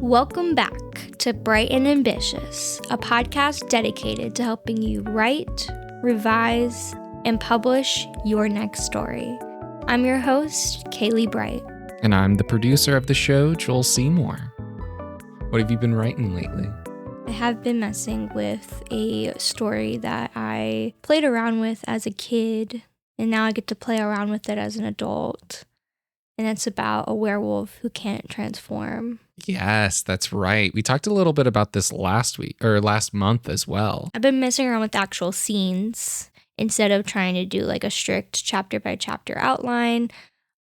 Welcome back to Bright and Ambitious, a podcast dedicated to helping you write, revise, and publish your next story. I'm your host, Kailey Bright. And I'm the producer of the show, Joel Seymour. What have you been writing lately? I have been messing with a story that I played around with as a kid, and now I get to play around with it as an adult. And it's about a werewolf who can't transform. Yes, that's right. We talked a little bit about this last month as well. I've been messing around with the actual scenes instead of trying to do like a strict chapter by chapter outline.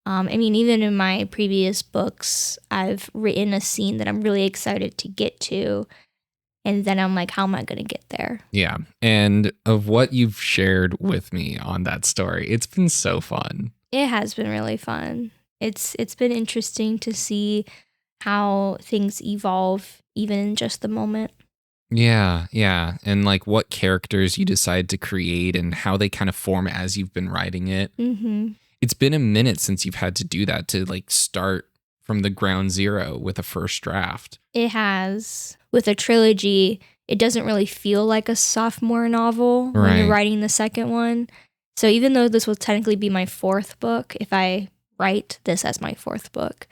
Even in my previous books, I've written a scene that I'm really excited to get to. And then I'm like, how am I going to get there? Yeah. And of what you've shared with me on that story, it's been so fun. It has been really fun. It's been interesting to see how things evolve even in just the moment. Yeah. And like what characters you decide to create and how they kind of form as you've been writing it. Mm-hmm. It's been a minute since you've had to do that, to like start from the ground zero with a first draft. It has. With a trilogy, it doesn't really feel like a sophomore novel when you're writing the second one. So even though this will technically be my fourth book, if I write this as my fourth book,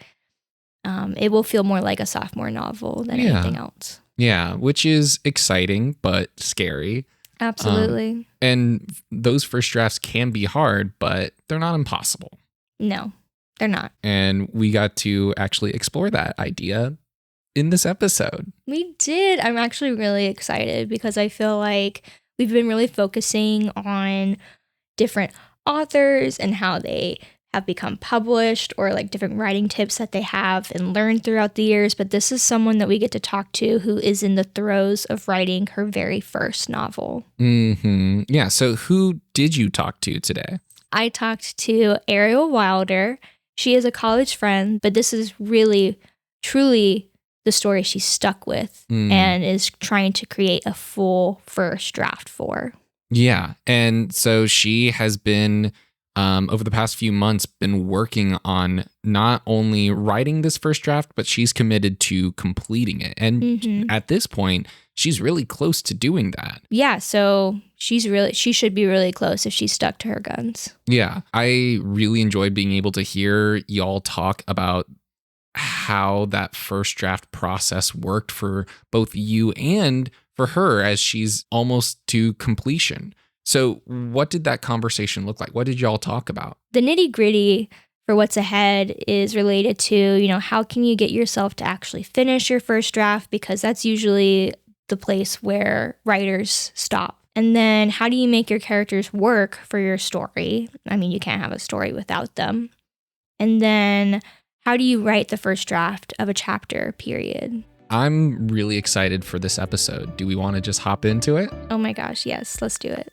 it will feel more like a sophomore novel than anything else. Yeah, which is exciting but scary. Absolutely. And those first drafts can be hard, but they're not impossible. No, they're not. And we got to actually explore that idea in this episode. We did. I'm actually really excited because I feel like we've been really focusing on different authors and how they have become published, or like different writing tips that they have and learned throughout the years. But this is someone that we get to talk to who is in the throes of writing her very first novel. Mm-hmm. Yeah. So who did you talk to today? I talked to Arielle Wilder. She is a college friend, but this is really, truly the story she's stuck with and is trying to create a full first draft for. Yeah. And so she has been, over the past few months, been working on not only writing this first draft, but she's committed to completing it. And at this point, she's really close to doing that. Yeah, so she should be really close if she's stuck to her guns. Yeah, I really enjoyed being able to hear y'all talk about how that first draft process worked for both you and for her as she's almost to completion. So what did that conversation look like? What did y'all talk about? The nitty gritty for what's ahead is related to, how can you get yourself to actually finish your first draft? Because that's usually the place where writers stop. And then how do you make your characters work for your story? You can't have a story without them. And then how do you write the first draft of a chapter, period? I'm really excited for this episode. Do we want to just hop into it? Oh my gosh, yes, let's do it.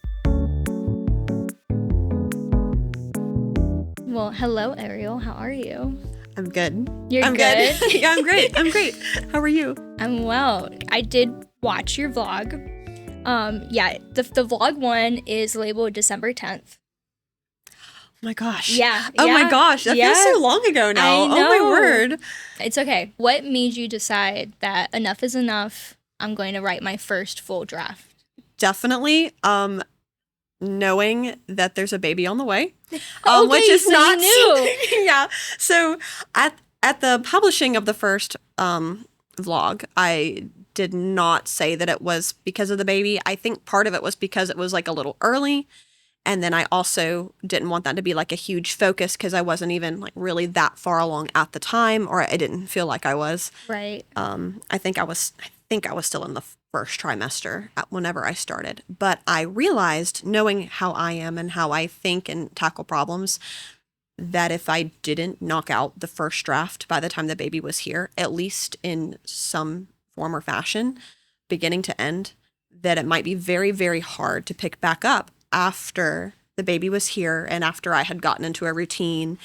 Well, hello, Arielle. How are you? I'm good. I'm good? Yeah, I'm great. How are you? I'm well. I did watch your vlog. The vlog one is labeled December 10th. Oh my gosh. Yeah. Oh my gosh. That feels so long ago now. I know. Oh my word. It's okay. What made you decide that enough is enough? I'm going to write my first full draft. Definitely. Knowing that there's a baby on the way, Okay, which is so not you knew. Yeah. So at the publishing of the first vlog, I did not say that it was because of the baby. I think part of it was because it was like a little early, and then I also didn't want that to be like a huge focus because I wasn't even like really that far along at the time, or I didn't feel like I was. Right. I think I was still in the first trimester whenever I started. But I realized, knowing how I am and how I think and tackle problems, that if I didn't knock out the first draft by the time the baby was here, at least in some form or fashion, beginning to end, that it might be very, very hard to pick back up after the baby was here and after I had gotten into a routine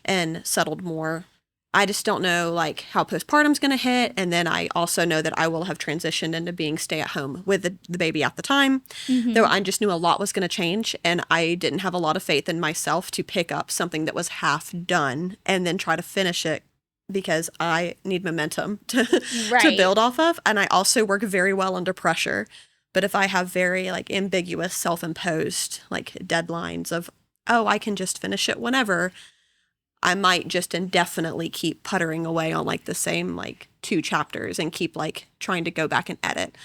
and settled more. I just don't know like how postpartum's going to hit. And then I also know that I will have transitioned into being stay at home with the baby at the time, though I just knew a lot was going to change. And I didn't have a lot of faith in myself to pick up something that was half done and then try to finish it because I need momentum to Right. build off of. And I also work very well under pressure. But if I have very like ambiguous self-imposed like deadlines of, oh, I can just finish it whenever, I might just indefinitely keep puttering away on like the same like 2 chapters and keep like trying to go back and edit.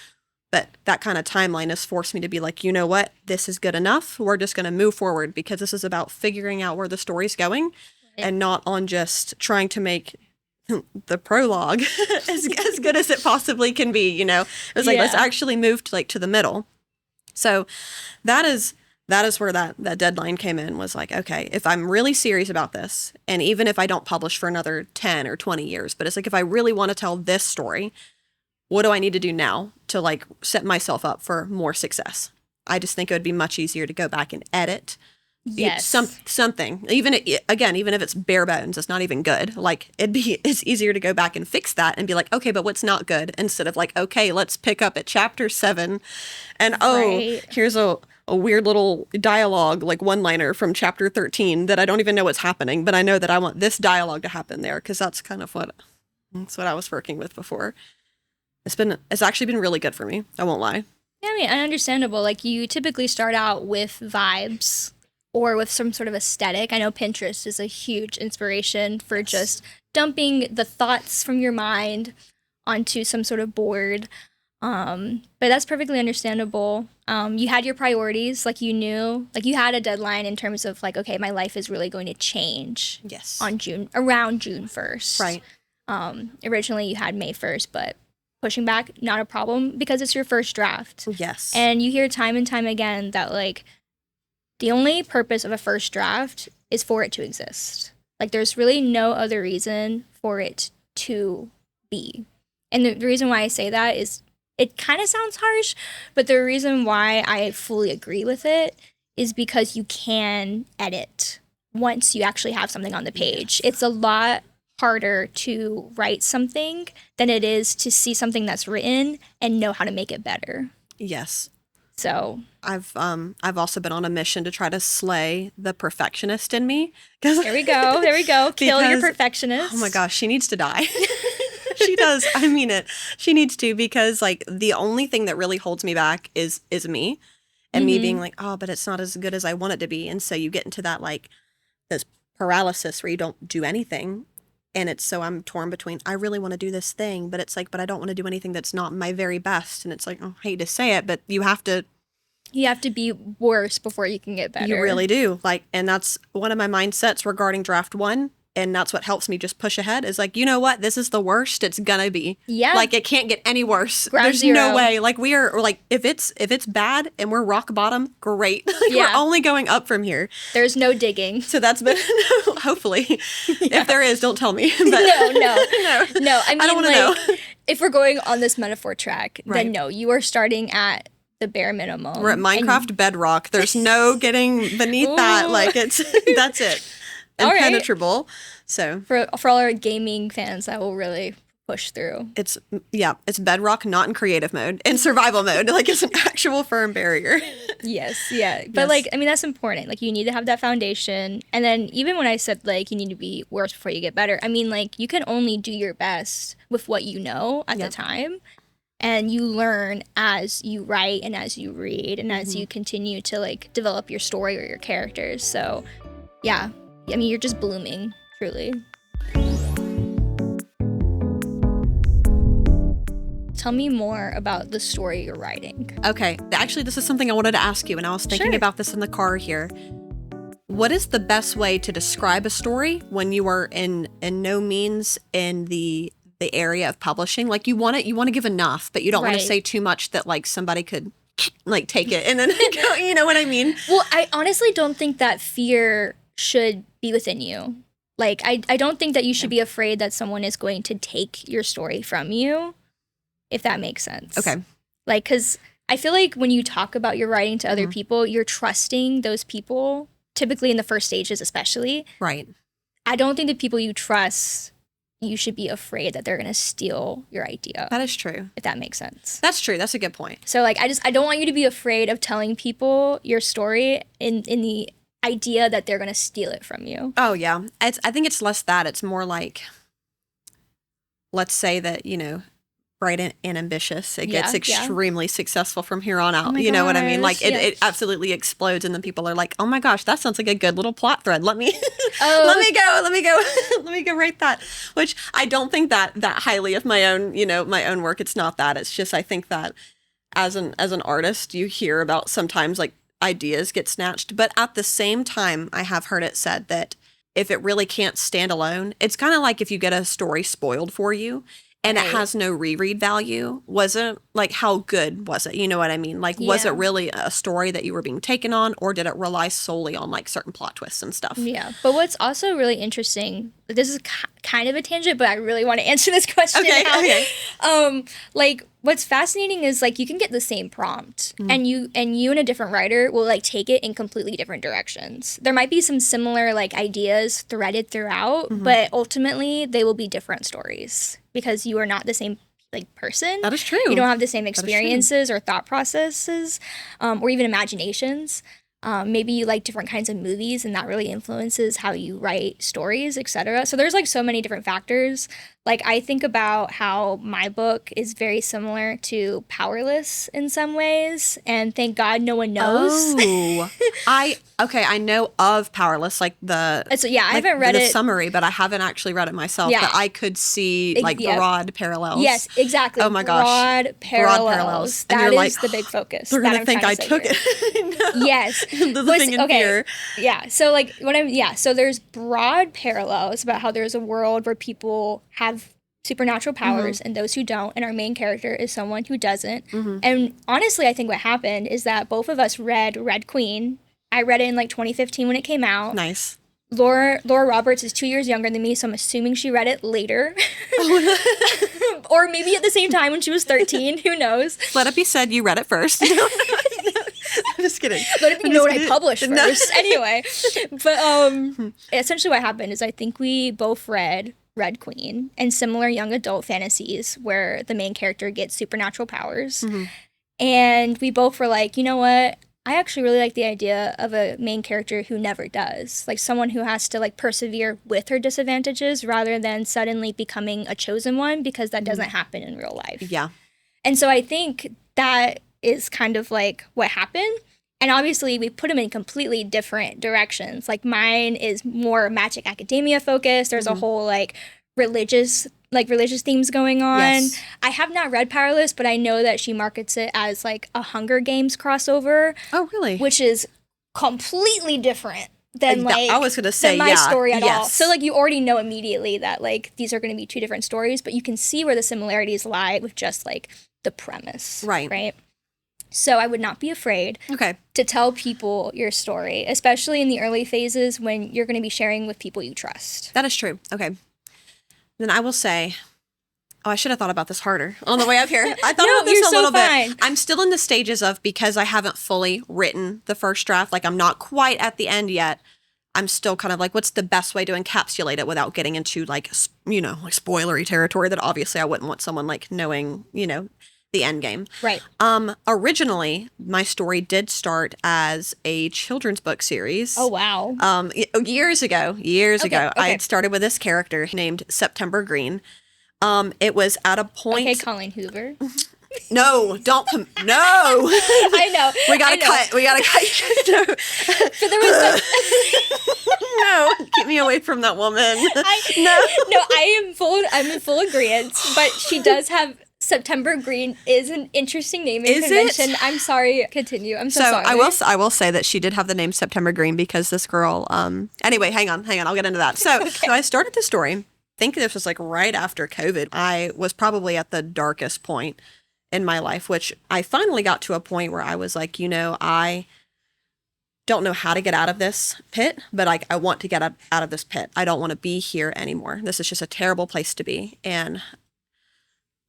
But that kind of timeline has forced me to be like, you know what, this is good enough. We're just going to move forward because this is about figuring out where the story's going and not on just trying to make the prologue as good as it possibly can be. You know, it was like, let's actually move to the middle. So that is where that deadline came in, was like, okay, if I'm really serious about this, and even if I don't publish for another 10 or 20 years, but it's like, if I really want to tell this story, what do I need to do now to like set myself up for more success? I just think it would be much easier to go back and edit. Yes. Something. Even if it's bare bones, it's not even good. Like it's easier to go back and fix that and be like, okay, but what's not good? Instead of like, okay, let's pick up at chapter 7 and here's a weird little dialogue, like one-liner from chapter 13 that I don't even know what's happening, but I know that I want this dialogue to happen there because that's what I was working with before. It's actually been really good for me. I won't lie. Yeah, I mean, understandable. Like, you typically start out with vibes or with some sort of aesthetic. I know Pinterest is a huge inspiration for just dumping the thoughts from your mind onto some sort of board. But that's perfectly understandable. You had your priorities, like you knew, like you had a deadline in terms of like, okay, my life is really going to change. Yes. Around June 1st. Right. Originally you had May 1st, but pushing back, not a problem because it's your first draft. Yes. And you hear time and time again that like the only purpose of a first draft is for it to exist. Like there's really no other reason for it to be. And the reason why I say that is it kind of sounds harsh, but the reason why I fully agree with it is because you can edit once you actually have something on the page. It's a lot harder to write something than it is to see something that's written and know how to make it better. Yes. So I've also been on a mission to try to slay the perfectionist in me. There we go. Kill your perfectionist. Oh my gosh, she needs to die. She does. I mean it. She needs to, because like the only thing that really holds me back is me, and me being like, oh, but it's not as good as I want it to be. And so you get into that like this paralysis where you don't do anything. And so I'm torn between, I really want to do this thing, but it's like, but I don't want to do anything that's not my very best. And it's like, oh, I hate to say it, but you have to be worse before you can get better. You really do. Like, and that's one of my mindsets regarding draft 1. And that's what helps me just push ahead, is like, you know what? This is the worst it's gonna be. Yeah. Like, it can't get any worse. Ground There's zero. no way. Like, we are like, if it's bad and we're rock bottom, great. Like, we're only going up from here. There's no digging. So that's been hopefully. If there is, don't tell me. But no. No. I mean, I don't want to know. If we're going on this metaphor track, then no, you are starting at the bare minimum. We're at Minecraft bedrock. There's no getting beneath that. Like, that's it. Impenetrable. Right. So for all our gaming fans, that will really push through. It's bedrock, not in creative mode, in survival mode. Like, it's an actual firm barrier. Yes. But like, I mean, that's important. Like, you need to have that foundation. And then even when I said like you need to be worse before you get better, I mean, like, you can only do your best with what you know at the time. And you learn as you write and as you read and as you continue to like develop your story or your characters. So yeah, I mean, you're just blooming, truly. Tell me more about the story you're writing. Okay. Actually, this is something I wanted to ask you, and I was thinking about this in the car here. What is the best way to describe a story when you are in no means in the area of publishing? Like, you want to give enough, but you don't want to say too much that like somebody could like take it and then go, you know what I mean? Well, I honestly don't think that fear should be within you. Like, I don't think that you should be afraid that someone is going to take your story from you, if that makes sense. Okay. Like, because I feel like when you talk about your writing to other people, you're trusting those people, typically in the first stages especially. Right. I don't think the people you trust, you should be afraid that they're going to steal your idea. That is true. If that makes sense. That's true. That's a good point. So, like, I don't want you to be afraid of telling people your story in the idea that they're going to steal it from you. Oh, yeah. I think it's less that. It's more like let's say that, bright and ambitious, it gets Yeah, extremely successful from here on out. my You know what I mean? gosh, Like it absolutely explodes, and then people are like, "Oh my gosh, that sounds like a good little plot thread. Let me, let me go write that." Which I don't think that highly of my own, my own work. It's not that. It's just I think that as an artist, you hear about sometimes like ideas get snatched, but at the same time, I have heard it said that if it really can't stand alone, it's kind of like if you get a story spoiled for you and it has no reread value. Wasn't like, how good was it? You know what I mean? Like, was it really a story that you were being taken on, or did it rely solely on like certain plot twists and stuff? Yeah. But what's also really interesting, this is kind of a tangent, but I really want to answer this question now. Okay. Like, what's fascinating is like you can get the same prompt and you and a different writer will like take it in completely different directions. There might be some similar like ideas threaded throughout, but ultimately they will be different stories because you are not the same like person. That is true. You don't have the same experiences or thought processes or even imaginations. Maybe you like different kinds of movies and that really influences how you write stories, etc. So there's like so many different factors. Like I think about how my book is very similar to Powerless in some ways, and thank God no one knows. Oh, I know of Powerless, like I haven't read the it. summary, but I haven't actually read it myself. Yeah. But I could see like broad parallels. Yes, exactly. Oh my gosh, broad parallels. And That you're is like, the big focus. They're gonna I'm think I trying to say took here. it. No. Yes. The thing in fear. Yeah. So like so there's broad parallels about how there's a world where people have supernatural powers and those who don't, and our main character is someone who doesn't. And honestly, I think what happened is that both of us read Red Queen. I read it in like 2015 when it came out. Nice. Laura Roberts is 2 years younger than me, so I'm assuming she read it later. Or maybe at the same time when she was 13. Who knows? Let it be said you read it first. I'm just kidding. Let it be known I published first. Anyway. But essentially what happened is I think we both read Red Queen and similar young adult fantasies where the main character gets supernatural powers. And we both were like, you know what? I actually really like the idea of a main character who never does. Like someone who has to like persevere with her disadvantages rather than suddenly becoming a chosen one, because that doesn't happen in real life. Yeah. And so I think that is kind of like what happened. And obviously we put them in completely different directions. Like mine is more magic academia focused. There's a whole like religious themes going on. Yes. I have not read Powerless, but I know that she markets it as like a Hunger Games crossover. Oh, really? Which is completely different than like I was gonna say my story at all. Yes. So like you already know immediately that like these are going to be two different stories, but you can see where the similarities lie with just like the premise. Right. So I would not be afraid to tell people your story, especially in the early phases when you're going to be sharing with people you trust. That is true. Okay. Then I will say, I should have thought about this harder on the way up here. I thought about this a little bit. I'm still in the stages of, because I haven't fully written the first draft, like I'm not quite at the end yet. I'm still kind of like, what's the best way to encapsulate it without getting into like, like spoilery territory that obviously I wouldn't want someone like knowing, the end game. Right. Originally, my story did start as a children's book series. Oh, wow. Years ago, I had started with this character named September Green. It was at a point. Okay, Colleen Hoover. No, don't. No. I know. We gotta cut. No. But there was no. Keep me away from that woman. I'm in full agreement. But she does have. September Green is an interesting naming convention. I'm sorry. Continue. I'm so sorry. I will say that she did have the name September Green because this girl. Anyway, hang on. I'll get into that. So, so I started the story. I think this was like right after COVID. I was probably at the darkest point in my life, which I finally got to a point where I was like, I don't know how to get out of this pit, but I want to get out of this pit. I don't want to be here anymore. This is just a terrible place to be. And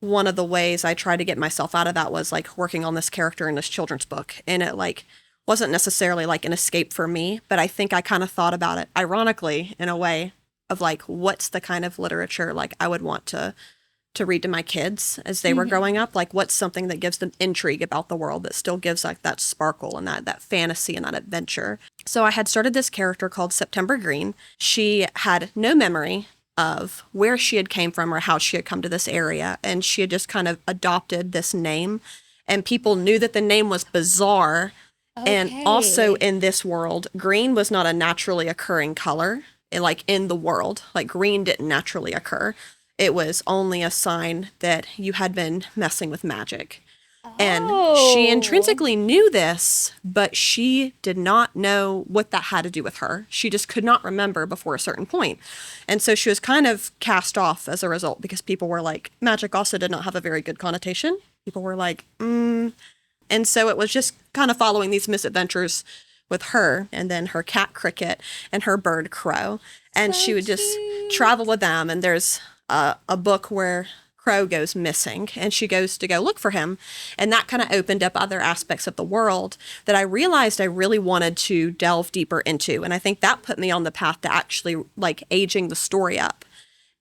one of the ways I tried to get myself out of that was like working on this character in this children's book. And it like wasn't necessarily like an escape for me, but I think I kind of thought about it ironically in a way of like, what's the kind of literature like I would want to read to my kids as they were growing up? Like what's something that gives them intrigue about the world that still gives like that sparkle and that fantasy and that adventure. So I had started this character called September Green. She had no memory of where she had came from or how she had come to this area. And she had just kind of adopted this name. And people knew that the name was bizarre. Okay. And also in this world, green was not a naturally occurring color. Like in the world, like green didn't naturally occur. It was only a sign that you had been messing with magic. And she intrinsically knew this, but she did not know what that had to do with her. She just could not remember before a certain point. And so she was kind of cast off as a result because people were like, magic also did not have a very good connotation. People were like, And so it was just kind of following these misadventures with her and then her cat Cricket and her bird Crow. And so she would just travel with them. And there's a book where Crow goes missing and she goes to go look for him. And that kind of opened up other aspects of the world that I realized I really wanted to delve deeper into. And I think that put me on the path to actually like aging the story up.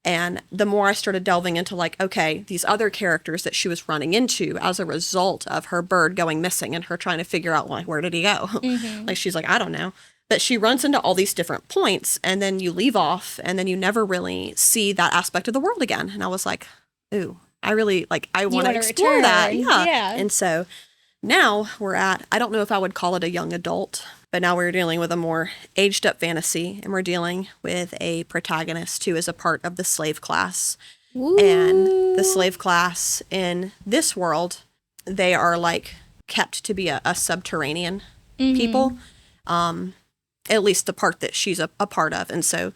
And the more I started delving into like, okay, these other characters that she was running into as a result of her bird going missing and her trying to figure out like, where did he go? Mm-hmm. Like, she's like, I don't know. But she runs into all these different points and then you leave off and then you never really see that aspect of the world again. And I was like, ooh, I really like, I want to explore return. That. Yeah. And so now we're at, I don't know if I would call it a young adult, but now we're dealing with a more aged up fantasy and we're dealing with a protagonist who is a part of the slave class. Ooh. And the slave class in this world, they are like kept to be a subterranean people. At least the part that she's a part of. And so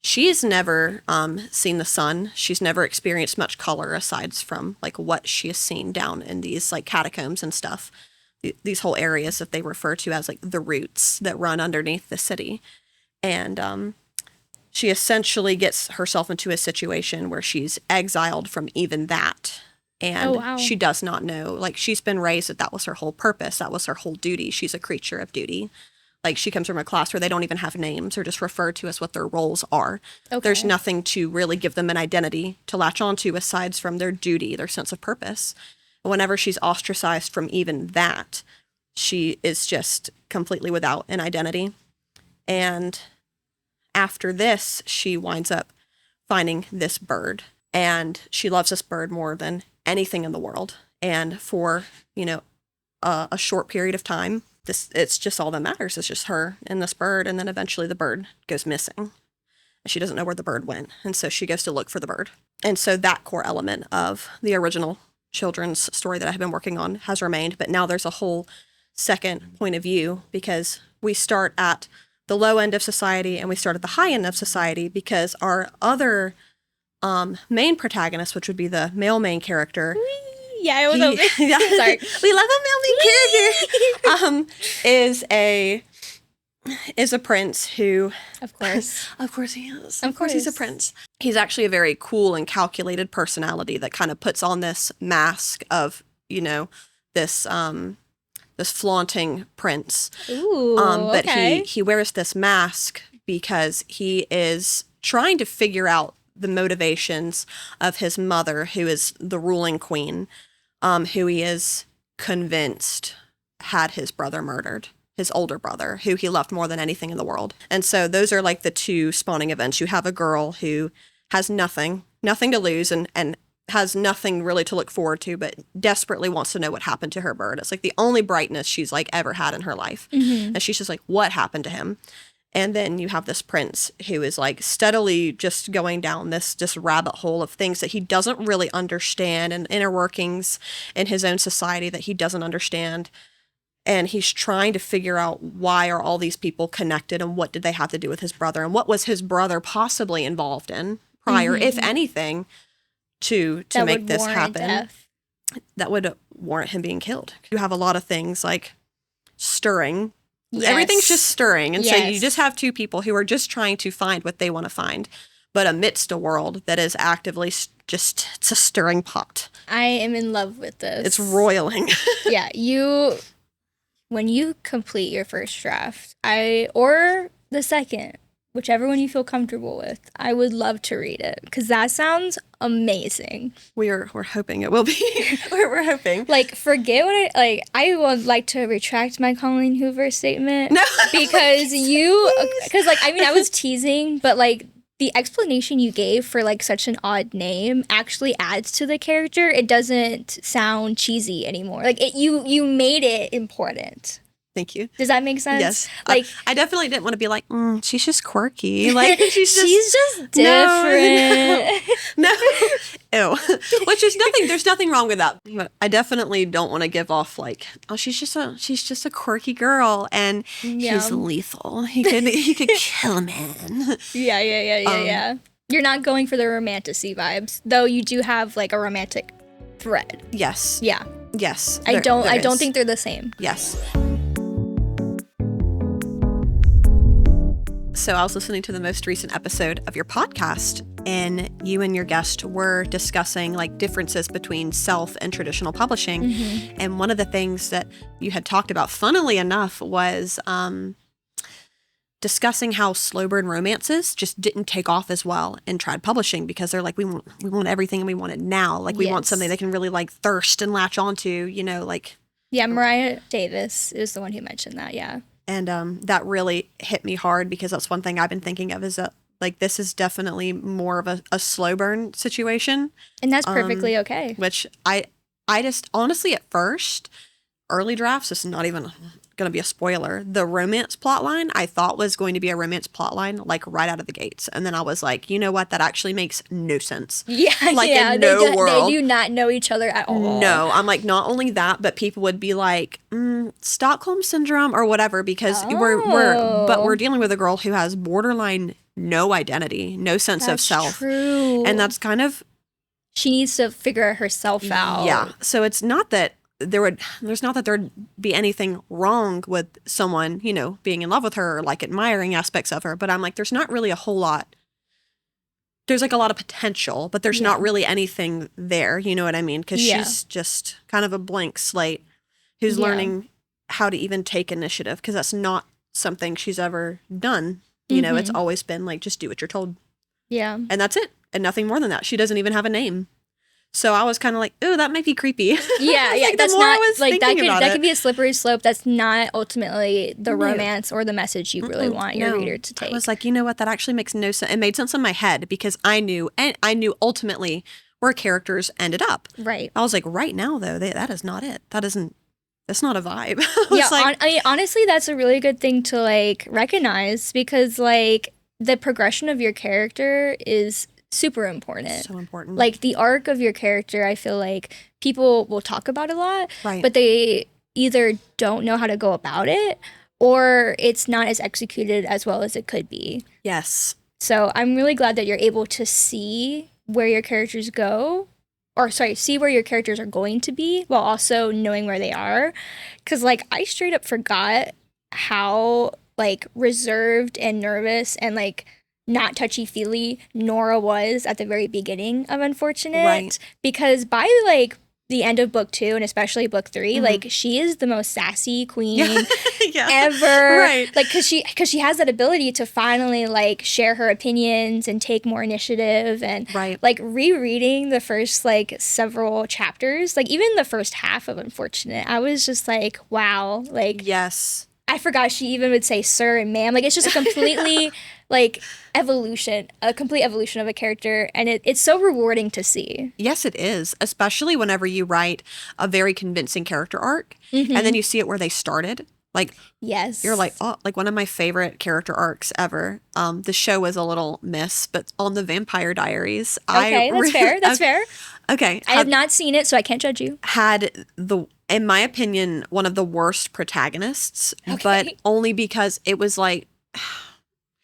she's never seen the sun. She's never experienced much color aside from like what she has seen down in these like catacombs and stuff. These whole areas that they refer to as like the roots that run underneath the city. And she essentially gets herself into a situation where she's exiled from even that. And she does not know, like she's been raised that was her whole purpose. That was her whole duty. She's a creature of duty. Like she comes from a class where they don't even have names or just referred to as what their roles are. Okay. There's nothing to really give them an identity to latch onto aside from their duty, their sense of purpose. Whenever she's ostracized from even that, she is just completely without an identity. And after this, she winds up finding this bird. And she loves this bird more than anything in the world. And for, a short period of time, it's just all that matters. It's just her and this bird. And then eventually the bird goes missing. And she doesn't know where the bird went. And so she goes to look for the bird. And so that core element of the original children's story that I have been working on has remained. But now there's a whole second point of view because we start at the low end of society and we start at the high end of society because our other main protagonist, which would be the male main character. Yeah, I was sorry. We love a male main character. Is a prince who, of course he is. Of course he's a prince. He's actually a very cool and calculated personality that kind of puts on this mask of, this flaunting prince. Ooh, but he wears this mask because he is trying to figure out the motivations of his mother, who is the ruling queen, who he is convinced had his brother murdered, his older brother, who he loved more than anything in the world. And so those are like the two spawning events. You have a girl who has nothing to lose and has nothing really to look forward to, but desperately wants to know what happened to her bird. It's like the only brightness she's like ever had in her life. Mm-hmm. And she's just like, what happened to him? And then you have this prince who is like steadily just going down this just rabbit hole of things that he doesn't really understand and inner workings in his own society that he doesn't understand. And he's trying to figure out why are all these people connected and what did they have to do with his brother and what was his brother possibly involved in prior, if anything, to make this happen. Death. That would warrant him being killed. You have a lot of things like stirring. Yes. Everything's just stirring. And so you just have two people who are just trying to find what they want to find, but amidst a world that is actively it's a stirring pot. I am in love with this. It's roiling. Yeah. When you complete your first draft, or the second, whichever one you feel comfortable with, I would love to read it because that sounds amazing. We're hoping it will be. we're hoping. Like, forget what I would like to retract my Colleen Hoover statement. No, because I was teasing, but like the explanation you gave for like such an odd name actually adds to the character. It doesn't sound cheesy anymore. Like you made it important. Thank you. Does that make sense? Yes. Like I definitely didn't want to be like, she's just quirky. Like she's just different. No. Ew. Which there's nothing wrong with that. But I definitely don't want to give off like, oh, she's just a quirky girl and she's lethal. He could kill a man. Yeah. You're not going for the romantic-y vibes, though you do have like a romantic thread. Yes. Yeah. Yes. I don't think they're the same. Yes. So I was listening to the most recent episode of your podcast, and you and your guest were discussing like differences between self and traditional publishing. Mm-hmm. And one of the things that you had talked about, funnily enough, was discussing how slow burn romances just didn't take off as well in trad publishing because they're like, we want everything and we want it now. Like we want something they can really like thirst and latch onto, you know, like. Yeah, Mariah Davis is the one who mentioned that, yeah. And that really hit me hard because that's one thing I've been thinking of is that like this is definitely more of a slow burn situation. And that's perfectly okay. Which I just honestly at first, early drafts, this is not even going to be a spoiler. The romance plotline I thought was going to be a romance plotline like right out of the gates. And then I was like, you know what? That actually makes no sense. Yeah. Like in no world. They do not know each other at all. No, I'm like, not only that, but people would be like, Stockholm syndrome or whatever, because we're dealing with a girl who has borderline no identity, no sense of self. True. And that's kind of, she needs to figure herself out. Yeah. So it's not that there's not that there'd be anything wrong with someone, you know, being in love with her or like admiring aspects of her. But I'm like, there's not really a whole lot. There's like a lot of potential, but there's not really anything there. You know what I mean? Because she's just kind of a blank slate who's learning how to even take initiative because that's not something she's ever done. You know, it's always been like, just do what you're told. Yeah. And that's it. And nothing more than that. She doesn't even have a name. So I was kind of like, ooh, that might be creepy. Yeah, like, that's not like that could it. be a slippery slope. That's not ultimately the romance or the message you really want your reader to take. I was like, you know what? That actually makes no sense. It made sense in my head because I knew ultimately where characters ended up. Right. I was like, right now though, that is not it. That's not a vibe. I mean, honestly, that's a really good thing to like recognize because like the progression of your character is super important. So important. Like the arc of your character, I feel like people will talk about a lot, but they either don't know how to go about it or it's not as executed as well as it could be. Yes. So I'm really glad that you're able to see where your characters go, see where your characters are going to be while also knowing where they are. Because like I straight up forgot how like reserved and nervous and like not touchy-feely Nora was at the very beginning of Unfortunate. Right. Because by like the end of book 2 and especially book 3, like she is the most sassy queen ever. Right. Like cause she has that ability to finally like share her opinions and take more initiative and like rereading the first like several chapters, like even the first half of Unfortunate, I was just like, wow, like yes. I forgot she even would say sir and ma'am. Like it's just a completely like a complete evolution of a character. And it's so rewarding to see. Yes, it is. Especially whenever you write a very convincing character arc and then you see it where they started. Like, yes, you're like, oh, like one of my favorite character arcs ever. The show was a little miss, but on the Vampire Diaries. Okay, that's fair. Okay. I have not seen it, so I can't judge you. Had in my opinion, one of the worst protagonists, but only because it was like...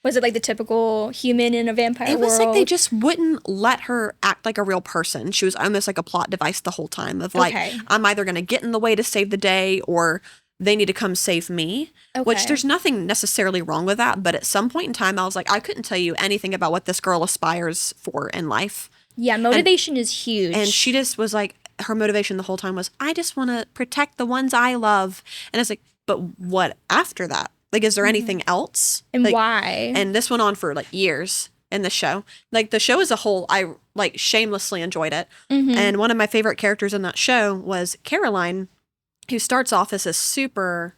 Was it like the typical human in a vampire world? It was like they just wouldn't let her act like a real person. She was almost like a plot device the whole time of like, I'm either going to get in the way to save the day or they need to come save me, which there's nothing necessarily wrong with that. But at some point in time, I was like, I couldn't tell you anything about what this girl aspires for in life. Yeah, motivation is huge. And she just was like, her motivation the whole time was, I just want to protect the ones I love. And it's like, but what after that? Like, is there anything else? And like, why? And this went on for like years in the show. Like the show as a whole, I like shamelessly enjoyed it. And one of my favorite characters in that show was Caroline, who starts off as a super,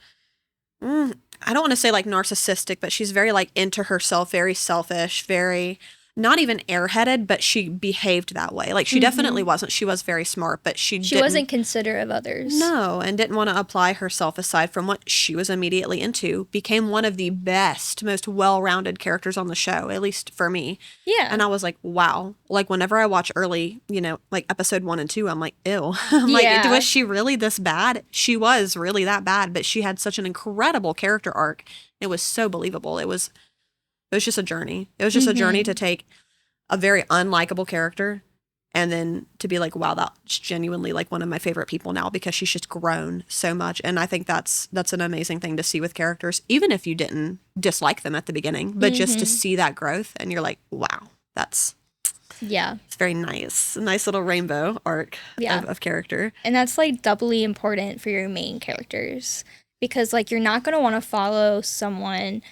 I don't want to say like narcissistic, but she's very like into herself, very selfish, very not even airheaded, but she behaved that way. Like, she definitely wasn't. She was very smart, but she wasn't considerate of others. No, and didn't want to apply herself aside from what she was immediately into. Became one of the best, most well-rounded characters on the show, at least for me. Yeah. And I was like, wow. Like, whenever I watch early, like episode 1 and 2, I'm like, ew. I'm like, was she really this bad? She was really that bad, but she had such an incredible character arc. It was so believable. It was just a journey. It was just a journey to take a very unlikable character and then to be like, wow, that's genuinely like one of my favorite people now because she's just grown so much. And I think that's an amazing thing to see with characters, even if you didn't dislike them at the beginning, but just to see that growth and you're like, wow, it's very nice. A nice little rainbow arc of character. And that's like doubly important for your main characters because like you're not going to want to follow someone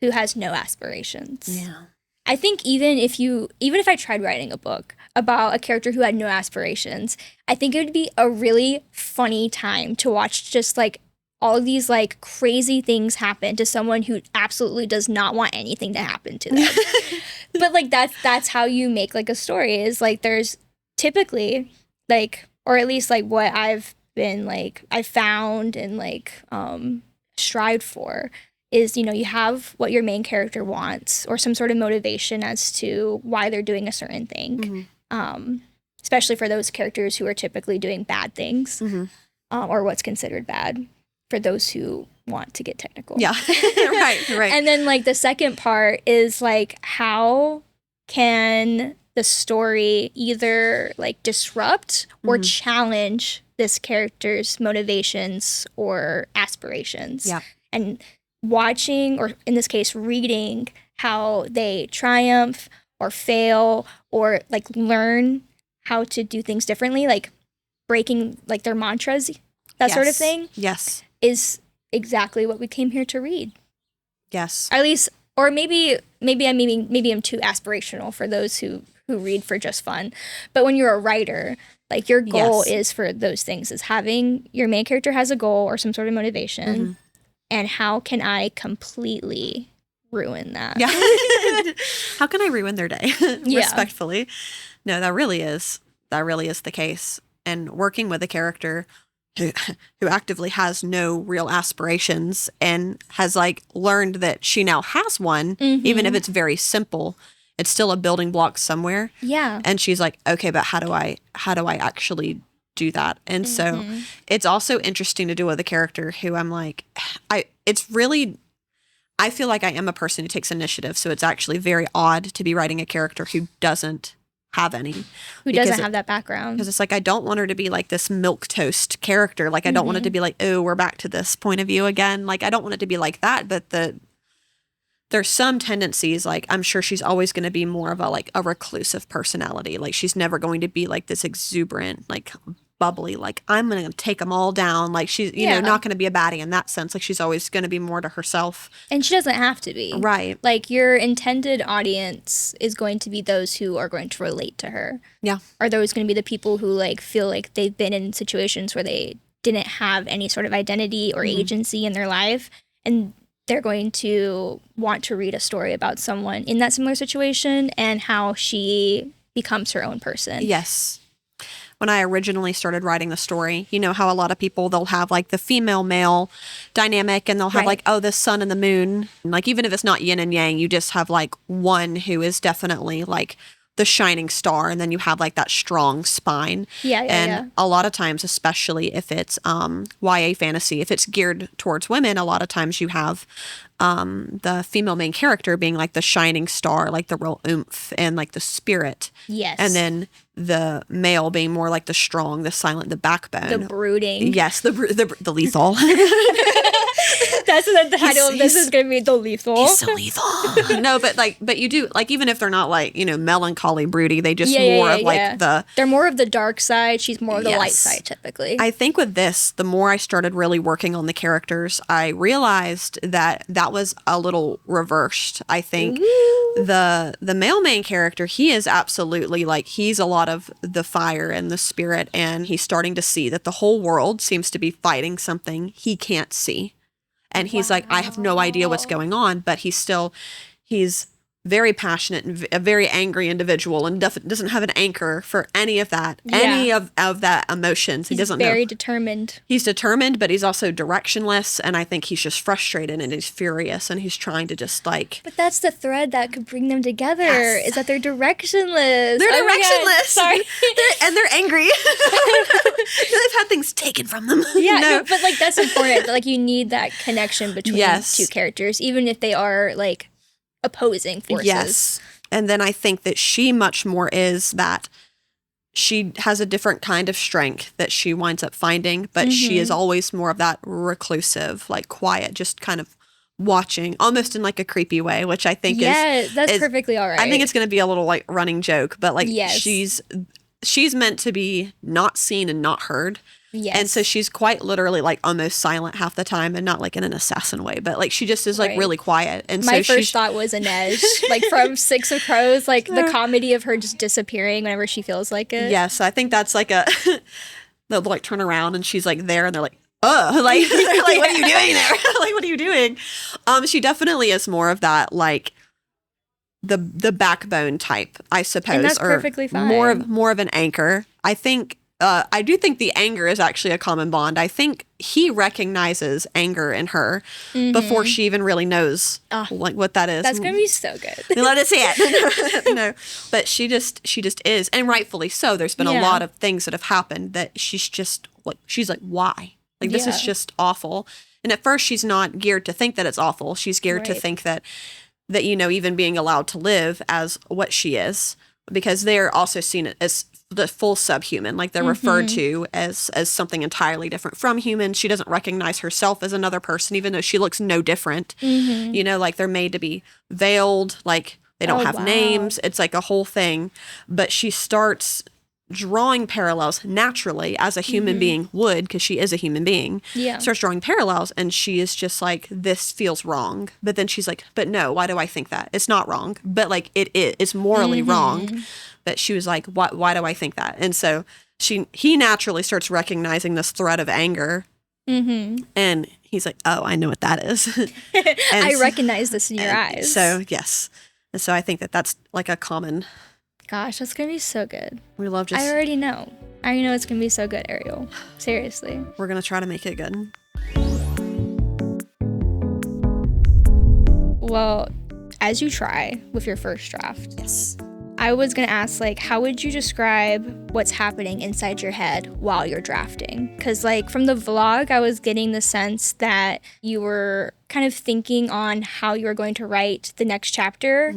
who has no aspirations. Yeah. I think even if I tried writing a book about a character who had no aspirations, I think it would be a really funny time to watch just like all of these like crazy things happen to someone who absolutely does not want anything to happen to them. But like that's how you make like a story is like there's typically like, or at least like what I've been like I found and like strived for is, you have what your main character wants or some sort of motivation as to why they're doing a certain thing. Especially for those characters who are typically doing bad things or what's considered bad for those who want to get technical. Yeah, right. And then like the second part is like how can the story either like disrupt or challenge this character's motivations or aspirations. Yeah. And watching, or in this case, reading how they triumph or fail or like learn how to do things differently, like breaking like their mantras, that sort of thing. Yes. Is exactly what we came here to read. Yes. At least, or maybe I'm too aspirational for those who read for just fun. But when you're a writer, like your goal is for those things, is having your main character has a goal or some sort of motivation. And how can I completely ruin that? Yeah. How can I ruin their day? Respectfully. No, that really is the case. And working with a character who actively has no real aspirations and has like learned that she now has one, even if it's very simple, it's still a building block somewhere. Yeah. And she's like, okay, but how do I actually do that? And so it's also interesting to do with a character who I'm like, I feel like I am a person who takes initiative. So it's actually very odd to be writing a character who doesn't have any. Who doesn't have that background. Because it's like, I don't want her to be like this milquetoast character. Like, I don't want it to be like, oh, we're back to this point of view again. Like, I don't want it to be like that. But there's some tendencies, like, I'm sure she's always going to be more of a reclusive personality. Like, she's never going to be like this exuberant, like bubbly, like I'm going to take them all down. Like she's, you know, not going to be a baddie in that sense. Like she's always going to be more to herself. And she doesn't have to be. Right. Like your intended audience is going to be those who are going to relate to her. Yeah. Are those going to be the people who like feel like they've been in situations where they didn't have any sort of identity or agency in their life, and they're going to want to read a story about someone in that similar situation and how she becomes her own person. Yes. When I originally started writing the story, you know how a lot of people, they'll have like the female-male dynamic, and they'll have like, oh, the sun and the moon. And like, even if it's not yin and yang, you just have like one who is definitely like the shining star, and then you have like that strong spine. And a lot of times, especially if it's YA fantasy, if it's geared towards women, a lot of times you have the female main character being like the shining star, like the real oomph and like the spirit. Yes. And then the male being more like the strong, the silent, the backbone. The brooding. Yes, the lethal. That's what the title of this is going to be, the lethal. He's so lethal. No, but you do, like, even if they're not like, you know, melancholy, broody, they just more of like the... They're more of the dark side. She's more of the light side, typically. I think with this, the more I started really working on the characters, I realized that was a little reversed. I think the male main character, he is absolutely like, he's a lot of the fire and the spirit, and he's starting to see that the whole world seems to be fighting something he can't see. And he's like, I have no idea what's going on, but he's very passionate and a very angry individual, and doesn't have an anchor for any of that, any of that emotions. He doesn't know. He's very determined. He's determined, but he's also directionless, and I think he's just frustrated and he's furious, and he's trying to just like... But that's the thread that could bring them together, is that they're directionless. They're directionless. Sorry. they're angry. They've had things taken from them. Yeah, no, but like that's important. Like you need that connection between two characters, even if they are like opposing forces. Yes. And then I think that she much more is that she has a different kind of strength that she winds up finding, but she is always more of that reclusive, like quiet, just kind of watching, almost in like a creepy way, which I think that's perfectly all right. I think it's going to be a little like running joke, but like she's meant to be not seen and not heard. Yes. And so she's quite literally like almost silent half the time, and not like in an assassin way, but like she just is like really quiet. And my first thought was Inej, like from Six of Crows, like the comedy of her just disappearing whenever she feels like it. Yes, I think that's like they'll like turn around and she's like there, and they're like, oh, like they're like, what are you doing there? Like, what are you doing? She definitely is more of that like the backbone type, I suppose, and that's perfectly fine. More of an anchor. I think. I do think the anger is actually a common bond. I think he recognizes anger in her before she even really knows like what that is. That's gonna be so good. Let us see it. No, but she just is, and rightfully so. There's been a lot of things that have happened that she's like, why? Like this is just awful. And at first, she's not geared to think that it's awful. She's geared to think that even being allowed to live as what she is, because they're also seen as the full subhuman, like they're referred to as something entirely different from human. She doesn't recognize herself as another person, even though she looks no different. Like they're made to be veiled, like they don't have names. It's like a whole thing. But she starts drawing parallels naturally as a human being would, because she is a human being. Starts drawing parallels, and she is just like, this feels wrong. But then she's like, but no, why do I think that? It's not wrong, but like it's morally wrong. But she was like, why do I think that? And so he naturally starts recognizing this thread of anger. And he's like, oh, I know what that is. I recognize this in your eyes. So yes. And so I think that's like a common... Gosh, that's going to be so good. We love just... I already know it's going to be so good, Arielle. Seriously. We're going to try to make it good. Well, as you try with your first draft. Yes. I was going to ask, like, how would you describe what's happening inside your head while you're drafting? Because, like, from the vlog, I was getting the sense that you were kind of thinking on how you were going to write the next chapter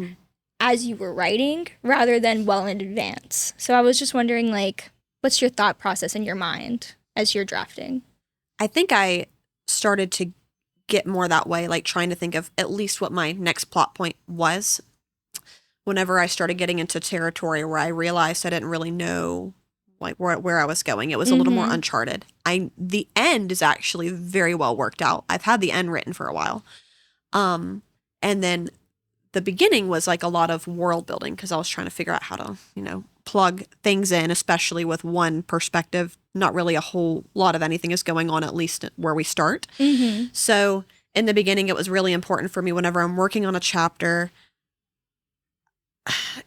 as you were writing, rather than well in advance. So I was just wondering, like, what's your thought process in your mind as you're drafting? I think I started to get more that way, like trying to think of at least what my next plot point was. Whenever I started getting into territory where I realized I didn't really know like where I was going, it was a little more uncharted. The end is actually very well worked out. I've had the end written for a while. And then the beginning was like a lot of world building, because I was trying to figure out how to, plug things in, especially with one perspective. Not really a whole lot of anything is going on, at least where we start. So in the beginning, it was really important for me whenever I'm working on a chapter.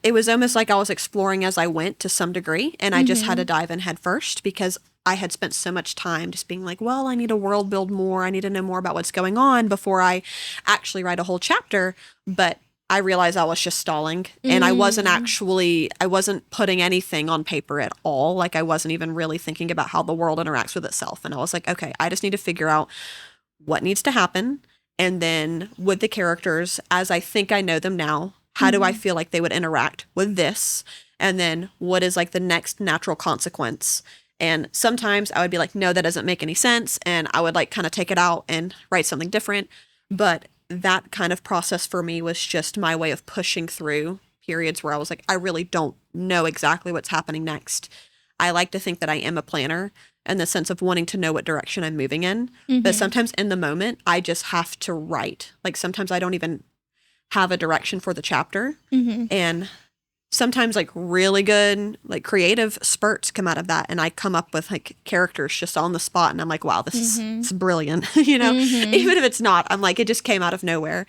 It was almost like I was exploring as I went to some degree, and I just had to dive in head first, because I had spent so much time just being like, well, I need to world build more. I need to know more about what's going on before I actually write a whole chapter. But I realized I was just stalling, and I wasn't putting anything on paper at all. Like I wasn't even really thinking about how the world interacts with itself. And I was like, okay, I just need to figure out what needs to happen. And then with the characters, as I think I know them now, how do I feel like they would interact with this? And then what is like the next natural consequence? And sometimes I would be like, no, that doesn't make any sense. And I would like kind of take it out and write something different. But that kind of process for me was just my way of pushing through periods where I was like, I really don't know exactly what's happening next. I like to think that I am a planner in the sense of wanting to know what direction I'm moving in. But sometimes in the moment, I just have to write. Like sometimes I don't even have a direction for the chapter. And sometimes like really good, like creative spurts come out of that. And I come up with like characters just on the spot. And I'm like, wow, this is brilliant. Even if it's not, I'm like, it just came out of nowhere.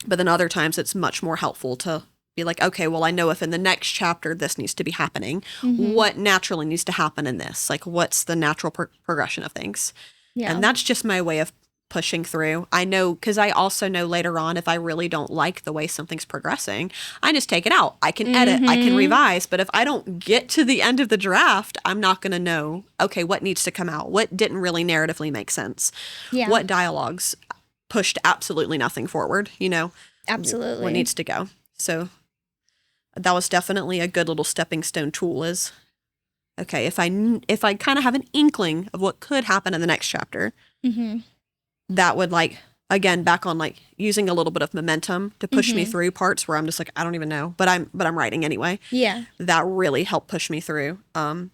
But then other times it's much more helpful to be like, okay, well, I know if in the next chapter this needs to be happening, what naturally needs to happen in this? Like, what's the natural progression of things? Yeah. And that's just my way of pushing through. I know, because I also know later on, if I really don't like the way something's progressing, I just take it out. I can edit, I can revise. But if I don't get to the end of the draft, I'm not going to know, okay, what needs to come out? What didn't really narratively make sense? Yeah. What dialogues pushed absolutely nothing forward, you know? Absolutely. What needs to go. So that was definitely a good little stepping stone tool is, okay, if I kind of have an inkling of what could happen in the next chapter, that would, like, again, back on, like, using a little bit of momentum to push me through parts where I'm just like, I don't even know, but I'm writing anyway. Yeah. That really helped push me through to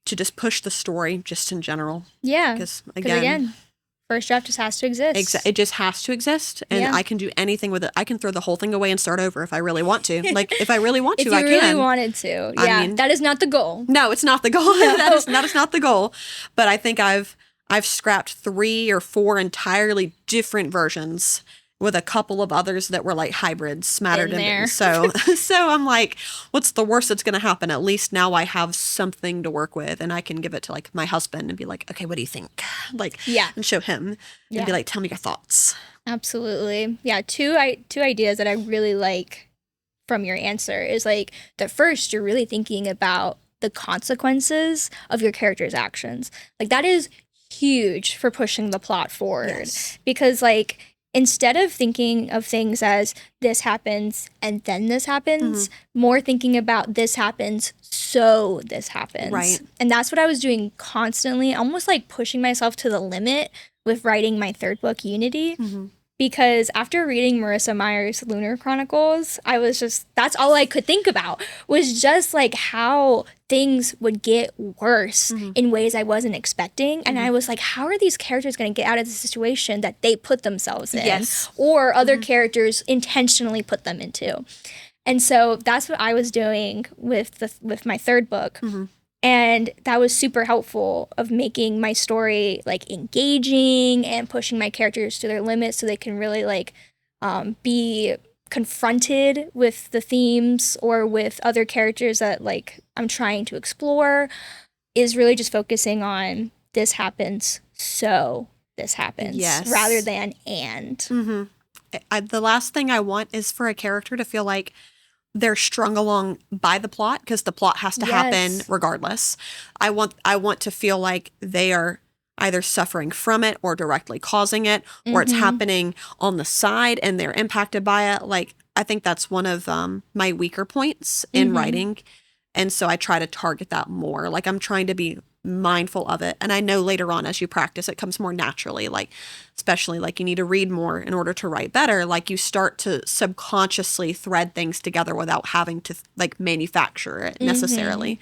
just push the story just in general. Yeah. Because again, first draft just has to exist. It just has to exist, and I can do anything with it. I can throw the whole thing away and start over if I really want to. Like, if I really want to, I can. If you really wanted to. Yeah, I mean, that is not the goal. No, it's not the goal. No. that is not the goal. But I think I've scrapped 3 or 4 entirely different versions with a couple of others that were like hybrids smattered in there. So I'm like, what's the worst that's going to happen? At least now I have something to work with, and I can give it to, like, my husband and be like, okay, what do you think? Like, and show him and be like, tell me your thoughts. Absolutely. Yeah. Two ideas that I really like from your answer is, like, that first, you're really thinking about the consequences of your character's actions. Like, that is huge for pushing the plot forward, because, like, instead of thinking of things as this happens and then this happens, more thinking about this happens, so this happens. Right. And that's what I was doing constantly, almost like pushing myself to the limit with writing my third book, Unity. Because after reading Marissa Meyer's Lunar Chronicles, I was just, that's all I could think about, was just, like, how things would get worse in ways I wasn't expecting. And I was like, how are these characters going to get out of the situation that they put themselves in? Yes. Or other characters intentionally put them into. And so that's what I was doing with my third book. And that was super helpful of making my story, like, engaging and pushing my characters to their limits so they can really, like, be confronted with the themes or with other characters that, like, I'm trying to explore, is really just focusing on this happens, so this happens, rather than and. The last thing I want is for a character to feel like they're strung along by the plot, because the plot has to happen regardless. I want to feel like they are either suffering from it or directly causing it, or it's happening on the side and they're impacted by it. Like, I think that's one of my weaker points in writing. And so I try to target that more. Like, I'm trying to be mindful of it. And I know later on, as you practice, it comes more naturally. Like, especially, like, you need to read more in order to write better. Like, you start to subconsciously thread things together without having to, like, manufacture it necessarily.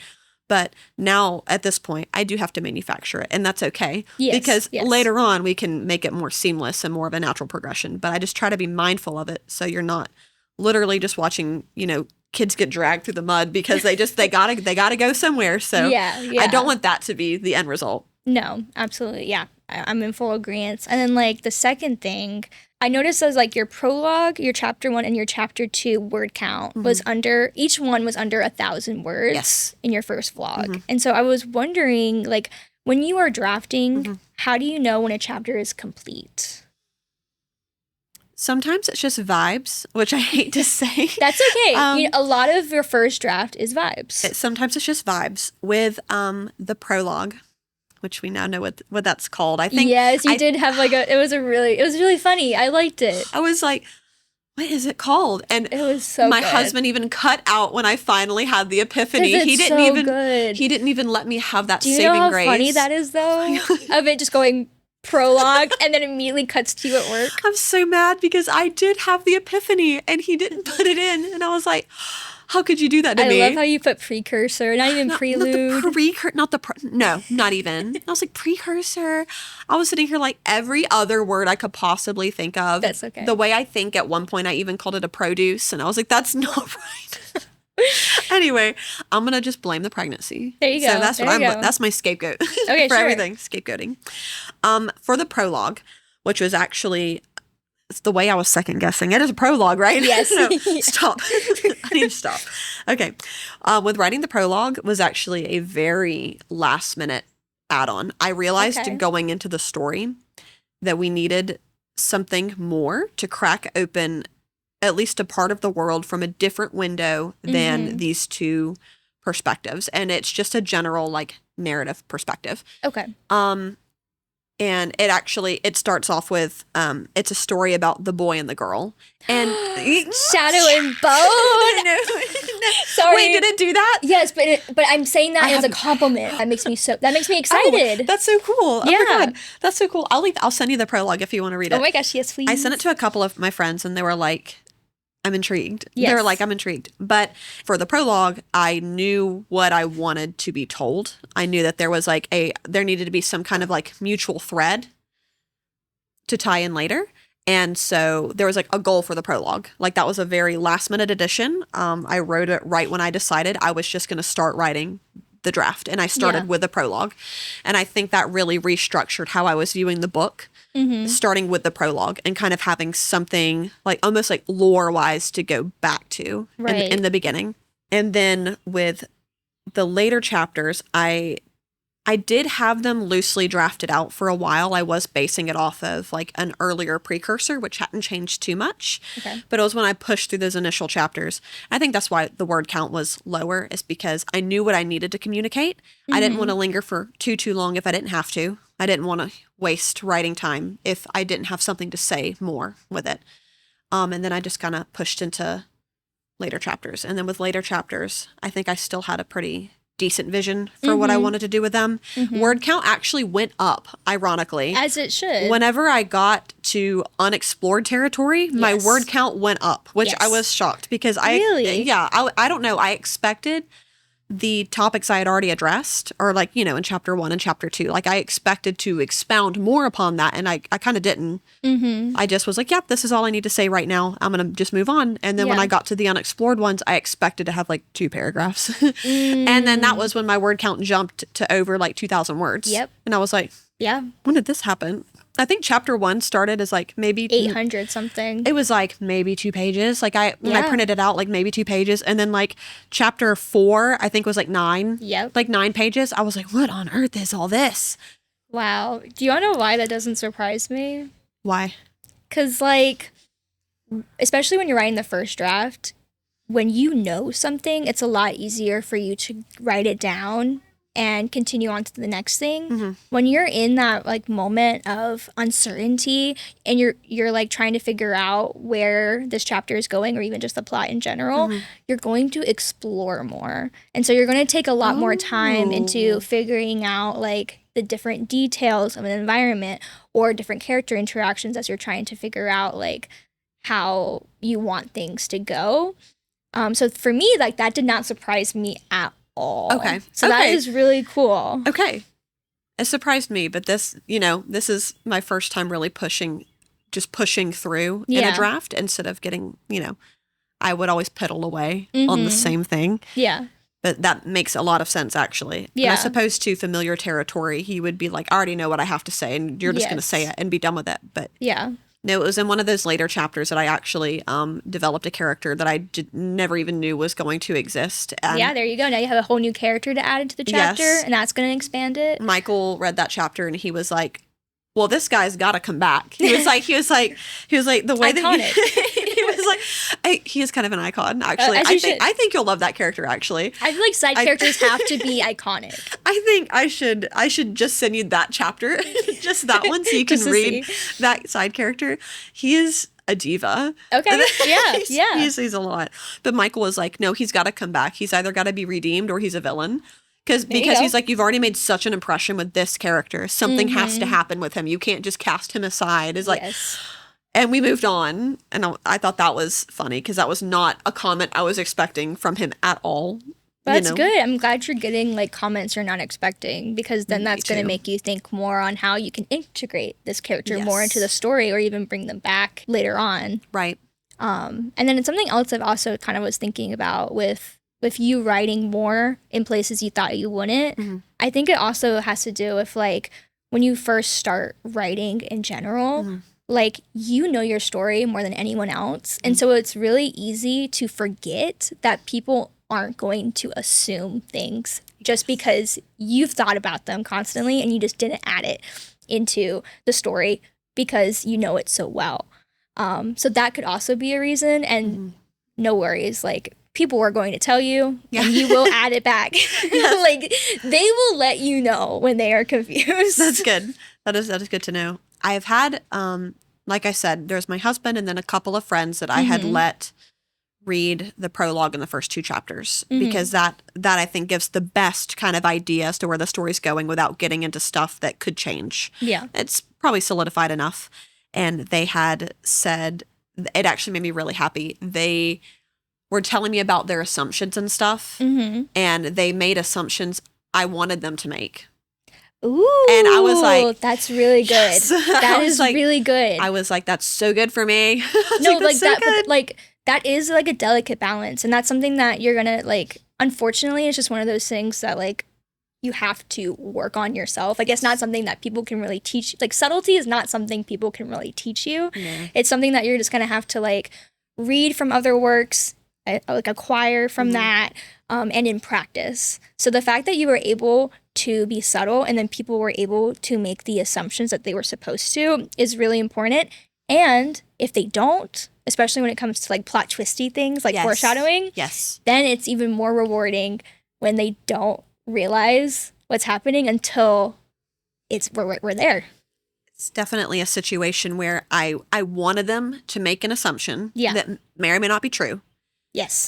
But now at this point, I do have to manufacture it, and that's okay. Because later on, we can make it more seamless and more of a natural progression. But I just try to be mindful of it, so you're not literally just watching, you know, kids get dragged through the mud because they gotta go somewhere. So I don't want that to be the end result. No, absolutely. Yeah, I'm in full agreement. And then, like, the second thing I noticed was, like, your prologue, your chapter 1 and your chapter 2 word count was each one was under 1,000 words in your first vlog. And so I was wondering, like, when you are drafting, how do you know when a chapter is complete? Sometimes it's just vibes, which I hate to say. That's okay. You know, a lot of your first draft is vibes. Sometimes it's just vibes. With the prologue, which we now know what that's called. I think you did have, like, it was really funny. I liked it. I was like, what is it called? And it was so my good. husband even cut out when I finally had the epiphany. He didn't even let me have that saving grace. Do you know how funny that is, though? Of it just going prologue and then immediately cuts to you at work. I'm so mad because I did have the epiphany and he didn't put it in, and I was like, how could you do that to me? I love how you put precursor, not even prelude. Not even. I was like, precursor. I was sitting here like every other word I could possibly think of. That's okay. The way I think, at one point I even called it a produce, and I was like, that's not right. Anyway, I'm gonna just blame the pregnancy. There you go. So that's that's my scapegoat. Okay, for everything. Scapegoating. For the prologue, which was actually It's the way I was second guessing. It is a prologue, right? Yes. No, stop. I need to stop. Okay. With writing the prologue was actually a very last minute add-on. I realized going into the story that we needed something more to crack open at least a part of the world from a different window than these two perspectives. And it's just a general like narrative perspective. Okay. And it starts off with it's a story about the boy and the girl. And Shadow and Bone. No. Sorry. Wait, did it do that? Yes, but I'm saying that as a compliment. That makes me excited. Oh, that's so cool. Oh Yeah. my God. That's so cool. I'll send you the prologue if you want to read it. Oh my gosh, yes, please. I sent it to a couple of my friends and they were like, I'm intrigued. Yes. They were like, I'm intrigued. But for the prologue, I knew what I wanted to be told. I knew that there was like there needed to be some kind of like mutual thread to tie in later. And so there was like a goal for the prologue. Like that was a very last minute addition. I wrote it right when I decided I was just going to start writing the draft. And I started with the prologue. And I think that really restructured how I was viewing the book. Starting with the prologue and kind of having something like almost like lore wise to go back to in the beginning. And then with the later chapters, I did have them loosely drafted out for a while. I was basing it off of like an earlier precursor, which hadn't changed too much. Okay. But it was when I pushed through those initial chapters. I think that's why the word count was lower, is because I knew what I needed to communicate. I didn't want to linger for too long if I didn't have to. I didn't want to waste writing time if I didn't have something to say more with it. And then I just kind of pushed into later chapters. And then with later chapters, I think I still had a pretty decent vision for what I wanted to do with them. Word count actually went up, ironically. As it should. Whenever I got to unexplored territory, my word count went up, which I was shocked because I don't know. I expected the topics I had already addressed, or like, in chapter 1 and chapter 2, like I expected to expound more upon that. And I kind of didn't. I just was like, yep, this is all I need to say right now. I'm going to just move on. And then when I got to the unexplored ones, I expected to have like 2 paragraphs. And then that was when my word count jumped to over like 2,000 words. Yep. And I was like, when did this happen? I think chapter 1 started as like maybe 800 something. It was like maybe 2 pages. Like when I printed it out, like maybe 2 pages. And then like chapter 4, I think was like 9. Yep. Like 9 pages. I was like, what on earth is all this? Wow. Do you want to know why that doesn't surprise me? Why? Because like, especially when you're writing the first draft, when you know something, it's a lot easier for you to write it down and continue on to the next thing. When you're in that like moment of uncertainty and you're like trying to figure out where this chapter is going, or even just the plot in general, you're going to explore more. And so you're going to take a lot more time into figuring out like the different details of an environment or different character interactions as you're trying to figure out like how you want things to go. So for me, like that did not surprise me at all. Okay. So that is really cool. Okay. It surprised me, but this is my first time really pushing through in a draft instead of getting, I would always piddle away on the same thing. Yeah. But that makes a lot of sense, actually. Yeah. As opposed to familiar territory, he would be like, I already know what I have to say, and you're just going to say it and be done with it. But no, it was in one of those later chapters that I actually developed a character that I never even knew was going to exist. And there you go. Now you have a whole new character to add into the chapter, and that's going to expand it. Michael read that chapter, and he was like, well, this guy's got to come back. He was like the way Iconic. that he was like, he is kind of an icon, actually. I think you'll love that character, actually. I feel like side characters have to be iconic. I think I should just send you that chapter, just that one, so you can read that side character. He is a diva. Okay. Yeah. He's a lot. But Michael was like, no, he's got to come back. He's either got to be redeemed or he's a villain. Because he's like, you've already made such an impression with this character. Something has to happen with him. You can't just cast him aside. It's like, and we moved on. And I thought that was funny because that was not a comment I was expecting from him at all. That's good. I'm glad you're getting like comments you're not expecting, because then that's going to make you think more on how you can integrate this character more into the story, or even bring them back later on. Right. And then it's something else I've also kind of was thinking about with you writing more in places you thought you wouldn't. I think it also has to do with like when you first start writing in general, like, you know your story more than anyone else. And so it's really easy to forget that people aren't going to assume things just because you've thought about them constantly and you just didn't add it into the story because you know it so well. So that could also be a reason. And no worries, like, people are going to tell you and you will add it back. Like, they will let you know when they are confused. That's good. That is good to know. I've had, like I said, there's my husband and then a couple of friends that I had let read the prologue in the first 2 chapters because that I think gives the best kind of idea as to where the story's going without getting into stuff that could change. Yeah. It's probably solidified enough. And they had said, it actually made me really happy. They were telling me about their assumptions and stuff, and they made assumptions I wanted them to make. Ooh, and I was like, that's really good. Yes. That is like, really good. I was like, that's so good for me. No, like that, but like that is like a delicate balance, and that's something that you're gonna like. Unfortunately, it's just one of those things that like you have to work on yourself. Like, it's not something that people can really teach. Like, subtlety is not something people can really teach you. Yeah. It's something that you're just gonna have to like read from other works, like acquire from that, and in practice. So the fact that you were able to be subtle and then people were able to make the assumptions that they were supposed to is really important. And if they don't, especially when it comes to like plot twisty things like foreshadowing, then it's even more rewarding when they don't realize what's happening until we're there. It's definitely a situation where I wanted them to make an assumption that may or may not be true. Yes.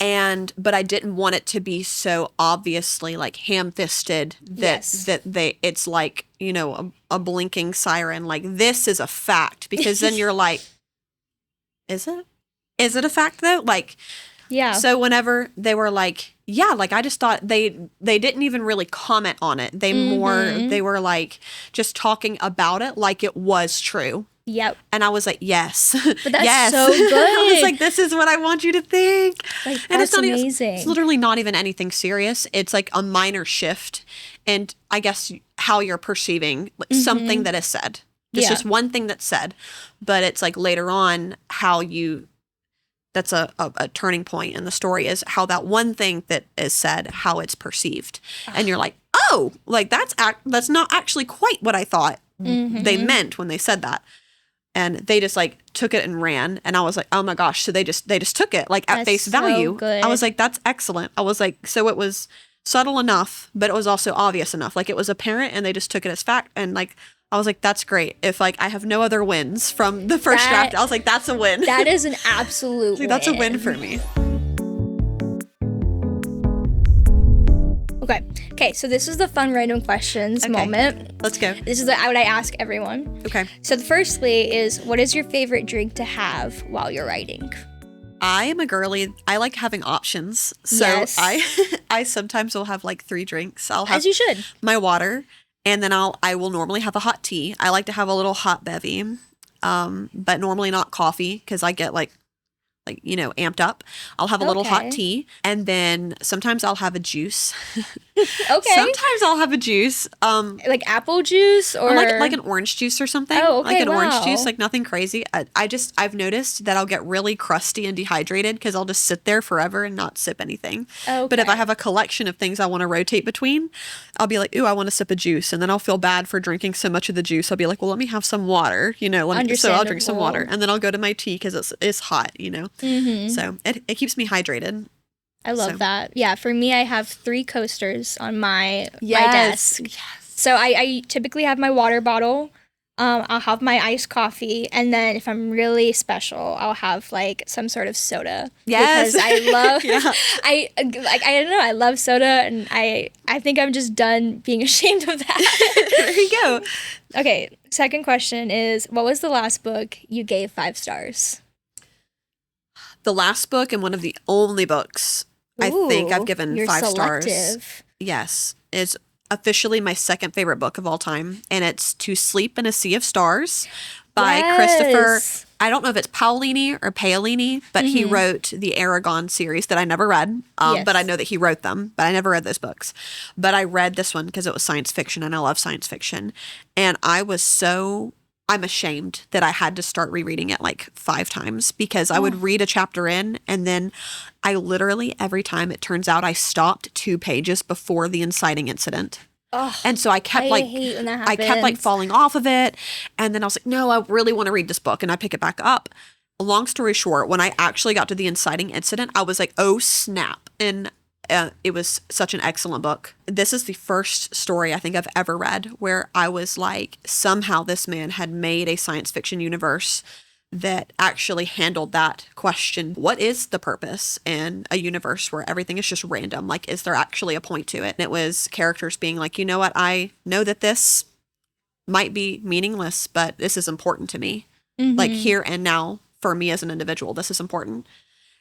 But I didn't want it to be so obviously like ham-fisted that it's like, you know, a blinking siren, like this is a fact, because then you're like, is it? Is it a fact though? Like, yeah. So whenever they were like, yeah, like I just thought they didn't even really comment on it. They were like just talking about it like it was true. Yep. And I was like, yes. But that's so good. I was like, this is what I want you to think. Like, and that's amazing. It's literally not even anything serious. It's like a minor shift. And I guess how you're perceiving something that is said. It's just one thing that's said. But it's like later on how that's a turning point in the story is how that one thing that is said, how it's perceived. And you're like, oh, like that's not actually quite what I thought they meant when they said that. And they just like took it and ran. And I was like, oh my gosh. So they just took it like at face value. Good. I was like, that's excellent. I was like, so it was subtle enough, but it was also obvious enough. Like it was apparent and they just took it as fact. And like, I was like, that's great. If like I have no other wins from the first draft, I was like, that's a win. That is an absolute win. That's a win for me. Okay, so this is the fun random questions moment. Let's go. This is what I ask everyone. Okay. So the firstly is, what is your favorite drink to have while you're writing? I am a girly. I like having options. So I sometimes will have like 3 drinks. I'll have as you should. My water, and then I will normally have a hot tea. I like to have a little hot bevy, but normally not coffee because I get like you know, amped up. I'll have a little hot tea, and then sometimes I'll have a juice. Okay. Sometimes I'll have a juice. Like apple juice or like an orange juice or something. Oh, okay. Like an orange juice, like nothing crazy. I've noticed that I'll get really crusty and dehydrated because I'll just sit there forever and not sip anything. Okay. But if I have a collection of things I want to rotate between, I'll be like, ooh, I want to sip a juice, and then I'll feel bad for drinking so much of the juice. I'll be like, well, let me have some water, you know. So I'll drink some water, and then I'll go to my tea because it's hot, you know. So it keeps me hydrated. I love that. Yeah, for me, I have 3 coasters on my desk. Yes. So I typically have my water bottle. I'll have my iced coffee, and then if I'm really special, I'll have like some sort of soda. Yes, because I love. I don't know. I love soda, and I think I'm just done being ashamed of that. There you go. Okay. Second question is, what was the last book you gave 5 stars? The last book and one of the only books I think I've given 5 stars. Yes. It's officially my second favorite book of all time. And it's To Sleep in a Sea of Stars by Christopher. I don't know if it's Paolini or Paolini, but he wrote the Aragon series that I never read. But I know that he wrote them, but I never read those books. But I read this one because it was science fiction and I love science fiction. And I was so I'm ashamed that I had to start rereading it like 5 times because I would read a chapter in and then I literally every time it turns out I stopped 2 pages before the inciting incident. Oh, And so I kept hate when that I kept like happens. falling off of it. And then I was like, no, I really want to read this book. And I pick it back up. Long story short, when I actually got to the inciting incident, I was like, oh, snap. And it was such an excellent book. This is the first story I think I've ever read where I was like, somehow this man had made a science fiction universe that actually handled that question. What is the purpose in a universe where everything is just random? Like, is there actually a point to it? And it was characters being like, you know what? I know that this might be meaningless, but this is important to me. Like here and now for me as an individual, this is important.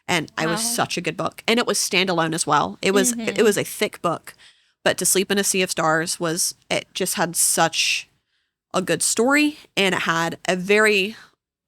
And it was such a good book. And it was standalone as well. It was a thick book. But To Sleep in a Sea of Stars it just had such a good story. And it had a very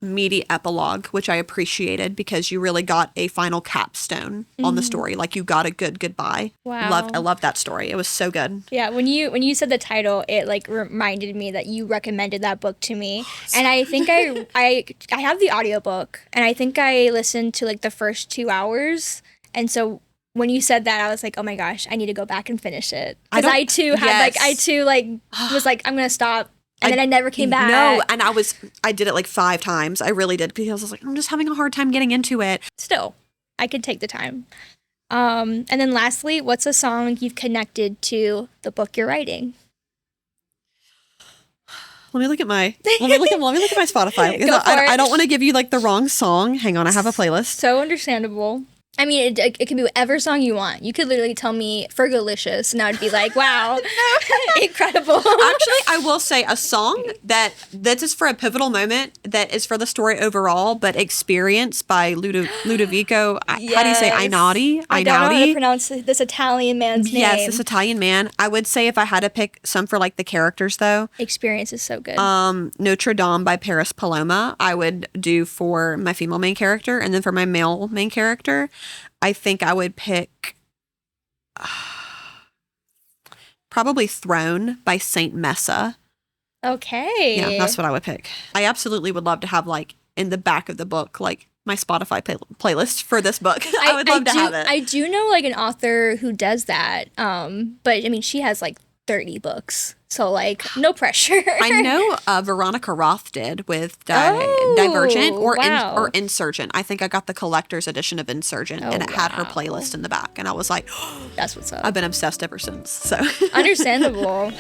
meaty epilogue, which I appreciated because you really got a final capstone on the story. Like you got a good goodbye. Wow. I loved that story. It was so good. Yeah, when you said the title, it like reminded me that you recommended that book to me. And I think I have the audiobook and I think I listened to like the first 2 hours. And so when you said that, I was like, oh my gosh, I need to go back and finish it. Because I too was like, I'm gonna stop. And then I never came back. No, and I did it like 5 times. I really did because I was like, I'm just having a hard time getting into it. Still, I could take the time. And then lastly, what's a song you've connected to the book you're writing? Let me look at my Spotify. Go for it. I don't want to give you like the wrong song. Hang on, I have a playlist. So understandable. I mean, it can be whatever song you want. You could literally tell me Fergalicious, and I would be like, wow, incredible. Actually, I will say a song that is for a pivotal moment, that is for the story overall, but Experience by Ludovico. Yes. How do you say Einaudi? I don't know how to pronounce this Italian man's name. Yes, this Italian man. I would say if I had to pick some for like the characters though. Experience is so good. Notre Dame by Paris Paloma, I would do for my female main character, and then for my male main character, I think I would pick probably Throne by Saint Messa. Okay. Yeah, that's what I would pick. I absolutely would love to have like in the back of the book, like my Spotify playlist for this book. I would love to have it. I do know like an author who does that. But I mean, she has like 30 books. So like no pressure. I know Veronica Roth did with Divergent or Insurgent. I think I got the collector's edition of Insurgent and it had her playlist in the back. And I was like, that's what's up. I've been obsessed ever since. So understandable.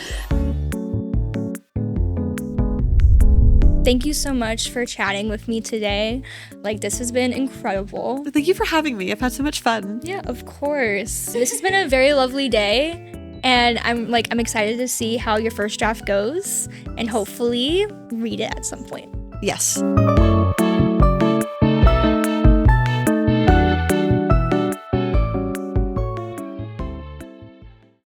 Thank you so much for chatting with me today. Like, this has been incredible. Thank you for having me. I've had so much fun. Yeah, of course. This has been a very lovely day. And I'm excited to see how your first draft goes and hopefully read it at some point. Yes.